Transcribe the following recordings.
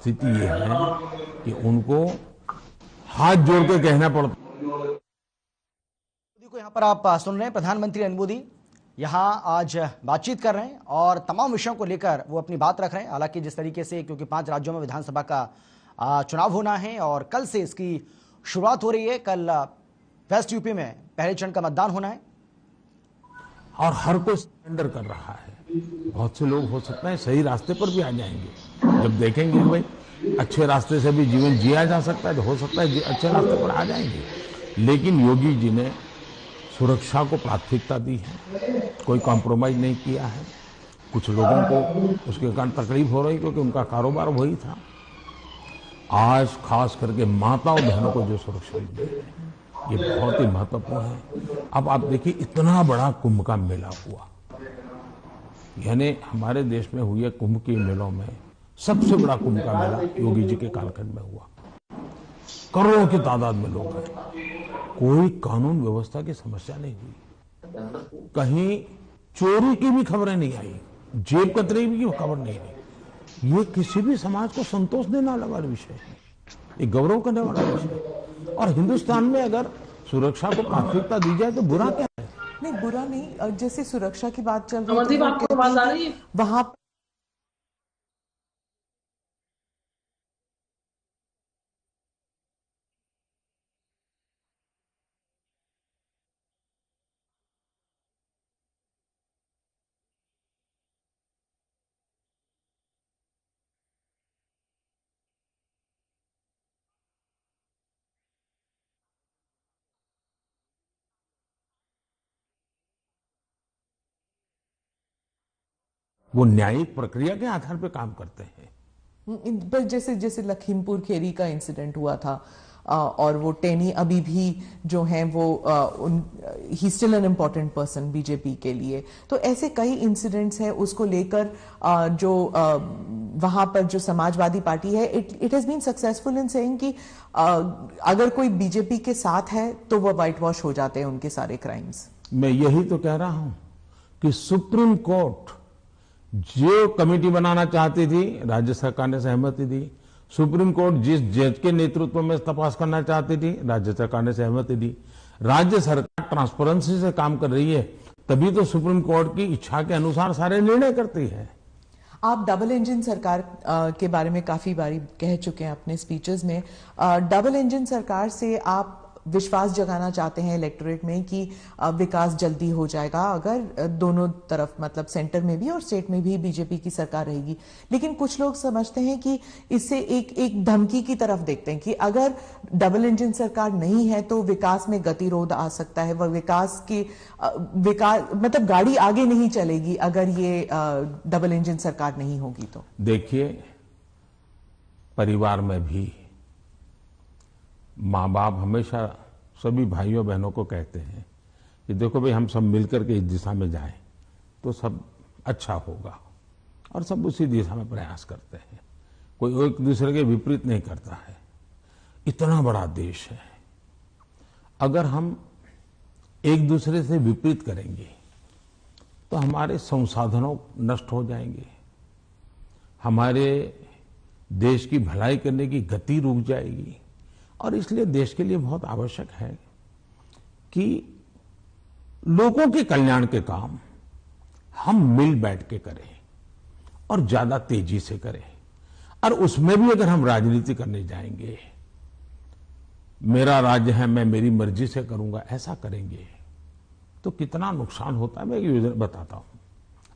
स्थिति ये है कि उनको हाथ जोड़ के कहना पड़ता। मोदी को यहाँ पर आप सुन रहे हैं, प्रधानमंत्री नरेंद्र मोदी यहाँ आज बातचीत कर रहे हैं और तमाम विषयों को लेकर वो अपनी बात रख रहे हैं। हालांकि जिस तरीके से, क्योंकि 5 राज्यों में विधानसभा का चुनाव होना है और कल से इसकी शुरुआत हो रही है। कल वेस्ट यूपी में पहले चरण का मतदान होना है और हर कोई सरेंडर कर रहा है। बहुत से लोग हो सकता है सही रास्ते पर भी आ जाएंगे। जब देखेंगे कि भाई अच्छे रास्ते से भी जीवन जिया जा सकता है तो हो सकता है अच्छे रास्ते पर आ जाएंगे। लेकिन योगी जी ने सुरक्षा को प्राथमिकता दी है, कोई कॉम्प्रोमाइज नहीं किया है। कुछ लोगों को उसके कारण तकलीफ हो रही क्योंकि उनका कारोबार वही था। आज खास करके माताओं बहनों को जो सुरक्षा मिली है ये बहुत ही महत्वपूर्ण है। अब आप देखिए इतना बड़ा कुंभ का मेला हुआ, यानी हमारे देश में हुए कुंभ के मेलों में सबसे बड़ा कुंभ का मेला योगी जी के कालखंड में हुआ। करोड़ों की तादाद में लोग हैं, कोई कानून व्यवस्था की समस्या नहीं हुई, कहीं चोरी की भी खबरें नहीं आई, जेब कतरे की खबर नहीं आई। ये किसी भी समाज को संतोष देने वाला विषय है, ये गौरव करने वाला विषय है। और हिंदुस्तान में अगर सुरक्षा को प्राथमिकता दी जाए तो बुरा क्या है? नहीं, बुरा नहीं। जैसे सुरक्षा की बात चल रही है, आपको बात आ रही है वहां वो न्यायिक प्रक्रिया के आधार पर काम करते हैं। जैसे जैसे लखीमपुर खेरी का इंसिडेंट हुआ था और वो टेनी अभी भी जो हैं वो he still an important person BJP के लिए। तो ऐसे कई इंसिडेंट्स हैं, उसको लेकर जो वहां पर जो समाजवादी पार्टी है it has been successful in saying कि अगर कोई बीजेपी के साथ है तो वो व्हाइट वॉश हो जाते हैं उनके सारे क्राइम्स। मैं यही तो कह रहा हूं कि सुप्रीम कोर्ट जो कमेटी बनाना चाहती थी राज्य सरकार ने सहमति दी। सुप्रीम कोर्ट जिस जज के नेतृत्व में तपास करना चाहती थी राज्य सरकार ने सहमति दी। राज्य सरकार ट्रांसपेरेंसी से काम कर रही है, तभी तो सुप्रीम कोर्ट की इच्छा के अनुसार सारे निर्णय करती है। आप डबल इंजन सरकार के बारे में काफी बारी कह चुके हैं अपने स्पीचेस में। डबल इंजन सरकार से आप विश्वास जगाना चाहते हैं इलेक्टोरेट में कि विकास जल्दी हो जाएगा अगर दोनों तरफ, मतलब सेंटर में भी और स्टेट में भी बीजेपी की सरकार रहेगी। लेकिन कुछ लोग समझते हैं कि इससे एक धमकी की तरफ देखते हैं कि अगर डबल इंजन सरकार नहीं है तो विकास में गतिरोध आ सकता है, वह विकास मतलब गाड़ी आगे नहीं चलेगी अगर ये डबल इंजन सरकार नहीं होगी तो। देखिए, परिवार में भी माँ बाप हमेशा सभी भाइयों बहनों को कहते हैं कि देखो भाई हम सब मिलकर के इस दिशा में जाएं तो सब अच्छा होगा, और सब उसी दिशा में प्रयास करते हैं। कोई एक दूसरे के विपरीत नहीं करता है। इतना बड़ा देश है, अगर हम एक दूसरे से विपरीत करेंगे तो हमारे संसाधनों नष्ट हो जाएंगे, हमारे देश की भलाई करने की गति रुक जाएगी। और इसलिए देश के लिए बहुत आवश्यक है कि लोगों के कल्याण के काम हम मिल बैठ के करें और ज्यादा तेजी से करें। और उसमें भी अगर हम राजनीति करने जाएंगे, मेरा राज्य है मैं मेरी मर्जी से करूंगा, ऐसा करेंगे तो कितना नुकसान होता है मैं एक योजना बताता हूं।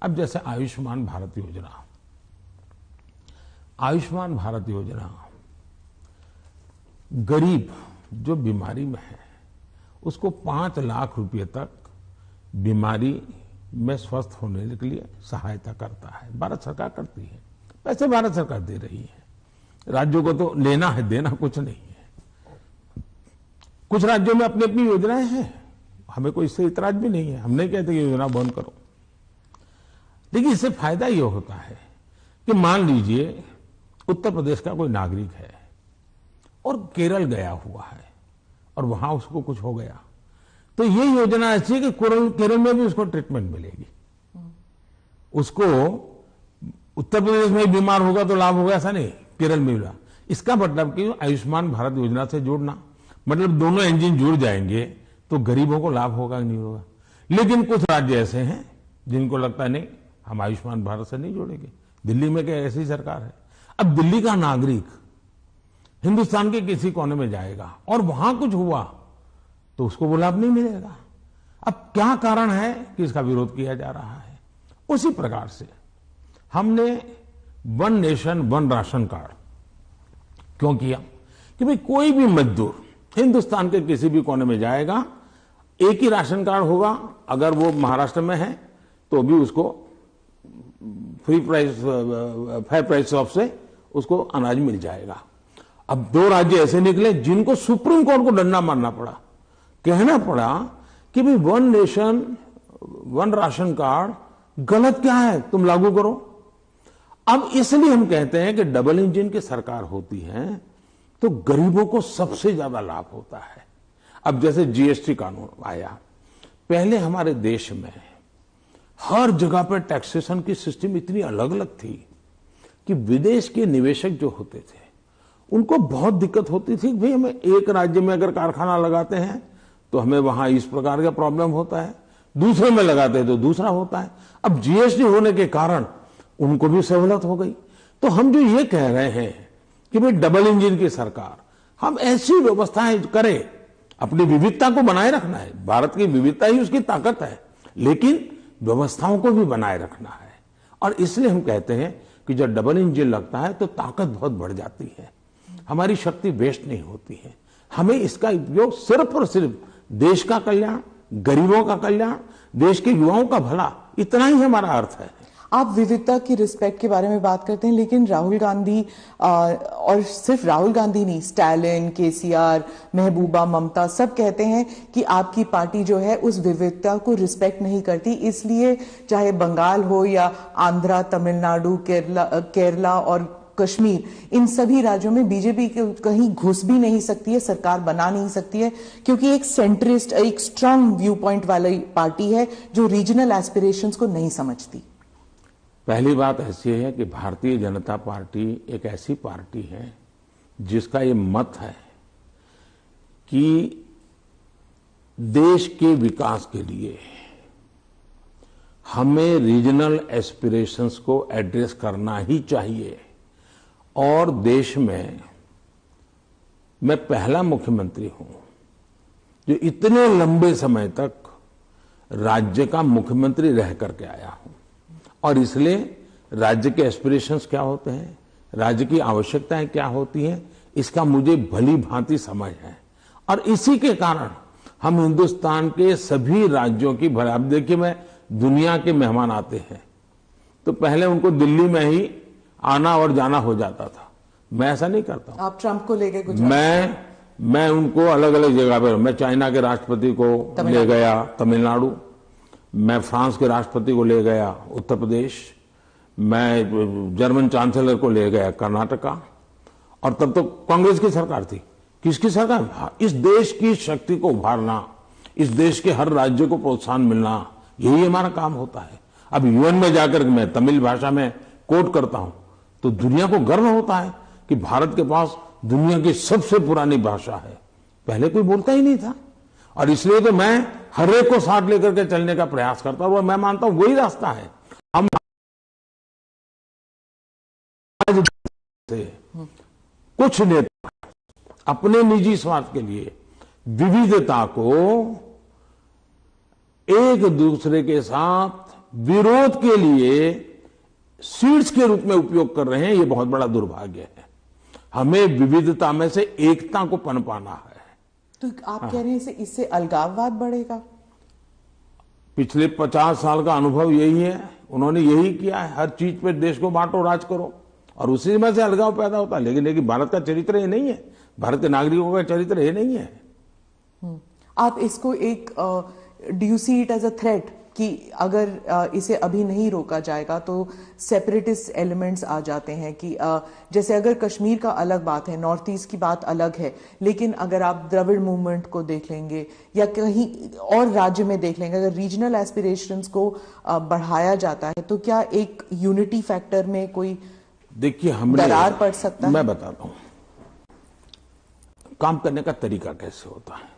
अब जैसे आयुष्मान भारत योजना, आयुष्मान भारत योजना गरीब जो बीमारी में है उसको 5 लाख रुपए तक बीमारी में स्वस्थ होने के लिए सहायता करता है। भारत सरकार करती है, पैसे भारत सरकार दे रही है। राज्यों को तो लेना है, देना कुछ नहीं है। कुछ राज्यों में अपनी अपनी योजनाएं हैं, हमें कोई इससे इतराज भी नहीं है, हम नहीं कहते कि योजना बंद करो। लेकिन इससे फायदा ये होता है कि मान लीजिए उत्तर प्रदेश का कोई नागरिक है और केरल गया हुआ है और वहां उसको कुछ हो गया, तो ये योजना ऐसी है कि केरल में भी उसको ट्रीटमेंट मिलेगी। उसको उत्तर प्रदेश में बीमार होगा तो लाभ होगा ऐसा नहीं, केरल में मिला। इसका मतलब कि आयुष्मान भारत योजना से जोड़ना, मतलब दोनों इंजन जुड़ जाएंगे तो गरीबों को लाभ होगा कि नहीं होगा। लेकिन कुछ राज्य ऐसे हैं जिनको लगता है नहीं, हम आयुष्मान भारत से नहीं जोड़ेंगे। दिल्ली में क्या ऐसी सरकार है? अब दिल्ली का नागरिक हिंदुस्तान के किसी कोने में जाएगा और वहां कुछ हुआ तो उसको वो लाभ नहीं मिलेगा। अब क्या कारण है कि इसका विरोध किया जा रहा है? उसी प्रकार से हमने one nation one ration card क्यों किया कि भाई कोई भी मजदूर हिंदुस्तान के किसी भी कोने में जाएगा, एक ही राशन कार्ड होगा। अगर वो महाराष्ट्र में है तो भी उसको फेयर प्राइस शॉप से उसको अनाज मिल जाएगा। अब दो राज्य ऐसे निकले जिनको सुप्रीम कोर्ट को डंडा मारना पड़ा, कहना पड़ा कि भाई one nation one ration card गलत क्या है, तुम लागू करो। अब इसलिए हम कहते हैं कि डबल इंजन की सरकार होती है तो गरीबों को सबसे ज्यादा लाभ होता है। अब जैसे जीएसटी कानून आया, पहले हमारे देश में हर जगह पर टैक्सेशन की सिस्टम इतनी अलग अलग थी कि विदेश के निवेशक जो होते थे उनको बहुत दिक्कत होती थी। भाई हमें एक राज्य में अगर कारखाना लगाते हैं तो हमें वहां इस प्रकार का प्रॉब्लम होता है, दूसरे में लगाते हैं तो दूसरा होता है। अब जीएसटी होने के कारण उनको भी सहूलत हो गई। तो हम जो ये कह रहे हैं कि भाई डबल इंजन की सरकार, हम ऐसी व्यवस्थाएं करें, अपनी विविधता को बनाए रखना है, भारत की विविधता ही उसकी ताकत है, लेकिन व्यवस्थाओं को भी बनाए रखना है। और इसलिए हम कहते हैं कि जब डबल इंजन लगता है तो ताकत बहुत बढ़ जाती है, हमारी शक्ति वेस्ट नहीं होती है। हमें इसका उपयोग सिर्फ और सिर्फ देश का कल्याण, गरीबों का कल्याण, देश के युवाओं का भला, इतना ही हमारा अर्थ है। आप विविधता की रिस्पेक्ट के बारे में बात करते हैं, लेकिन राहुल गांधी और सिर्फ राहुल गांधी नहीं, स्टालिन, केसीआर, महबूबा, ममता सब कहते हैं कि आपकी पार्टी जो है उस विविधता को रिस्पेक्ट नहीं करती, इसलिए चाहे बंगाल हो या आंध्रा, तमिलनाडु, केरला और कश्मीर, इन सभी राज्यों में बीजेपी कहीं घुस भी नहीं सकती है, सरकार बना नहीं सकती है, क्योंकि एक सेंट्रिस्ट, एक स्ट्रांग व्यू पॉइंट वाली पार्टी है जो रीजनल एस्पिरेशंस को नहीं समझती। पहली बात ऐसी है कि भारतीय जनता पार्टी एक ऐसी पार्टी है जिसका ये मत है कि देश के विकास के लिए हमें रीजनल एस्पिरेशंस को एड्रेस करना ही चाहिए। और देश में मैं पहला मुख्यमंत्री हूं जो इतने लंबे समय तक राज्य का मुख्यमंत्री रह करके आया हूं, और इसलिए राज्य के एस्पिरेशंस क्या होते हैं, राज्य की आवश्यकताएं क्या होती हैं, इसका मुझे भली भांति समझ है। और इसी के कारण हम हिंदुस्तान के सभी राज्यों की भला, अब देखिए मैं दुनिया के मेहमान आते हैं तो पहले उनको दिल्ली में ही आना और जाना हो जाता था, मैं ऐसा नहीं करता हूं। आप ट्रंप को ले गए गुजरात? मैं उनको अलग अलग जगह पर, मैं चाइना के राष्ट्रपति को ले गया तमिलनाडु, मैं फ्रांस के राष्ट्रपति को ले गया उत्तर प्रदेश, मैं जर्मन चांसलर को ले गया कर्नाटका, और तब तो कांग्रेस की सरकार थी। किसकी सरकार? इस देश की शक्ति को उभारना, इस देश के हर राज्य को प्रोत्साहन मिलना, यही हमारा काम होता है। अब यूएन में जाकर मैं तमिल भाषा में कोट करता हूं तो दुनिया को गर्व होता है कि भारत के पास दुनिया की सबसे पुरानी भाषा है, पहले कोई बोलता ही नहीं था। और इसलिए तो मैं हर एक को साथ लेकर के चलने का प्रयास करता हूं, और मैं मानता हूं वही रास्ता है। हम कुछ नेता अपने निजी स्वार्थ के लिए विविधता को एक दूसरे के साथ विरोध के लिए सीड्स के रूप में उपयोग कर रहे हैं, ये बहुत बड़ा दुर्भाग्य है। हमें विविधता में से एकता को पनपाना है। तो आप कह रहे हैं इससे अलगाववाद बढ़ेगा? पिछले 50 साल का अनुभव यही है, उन्होंने यही किया है, हर चीज पे देश को बांटो, राज करो, और उसी में से अलगाव पैदा होता है। लेकिन भारत का चरित्र ये नहीं है, भारत के नागरिकों का चरित्र ये नहीं है। आप इसको एक do you see it as a threat कि अगर इसे अभी नहीं रोका जाएगा तो सेपरेटिस्ट एलिमेंट्स आ जाते हैं कि जैसे अगर कश्मीर का अलग बात है, नॉर्थ ईस्ट की बात अलग है, लेकिन अगर आप द्रविड़ मूवमेंट को देख लेंगे या कहीं और राज्य में देख लेंगे, अगर रीजनल एस्पिरेशंस को बढ़ाया जाता है तो क्या एक यूनिटी फैक्टर में कोई देखिए, हमने दरार पड़ सकता है? मैं बताता हूं काम करने का तरीका कैसे होता है।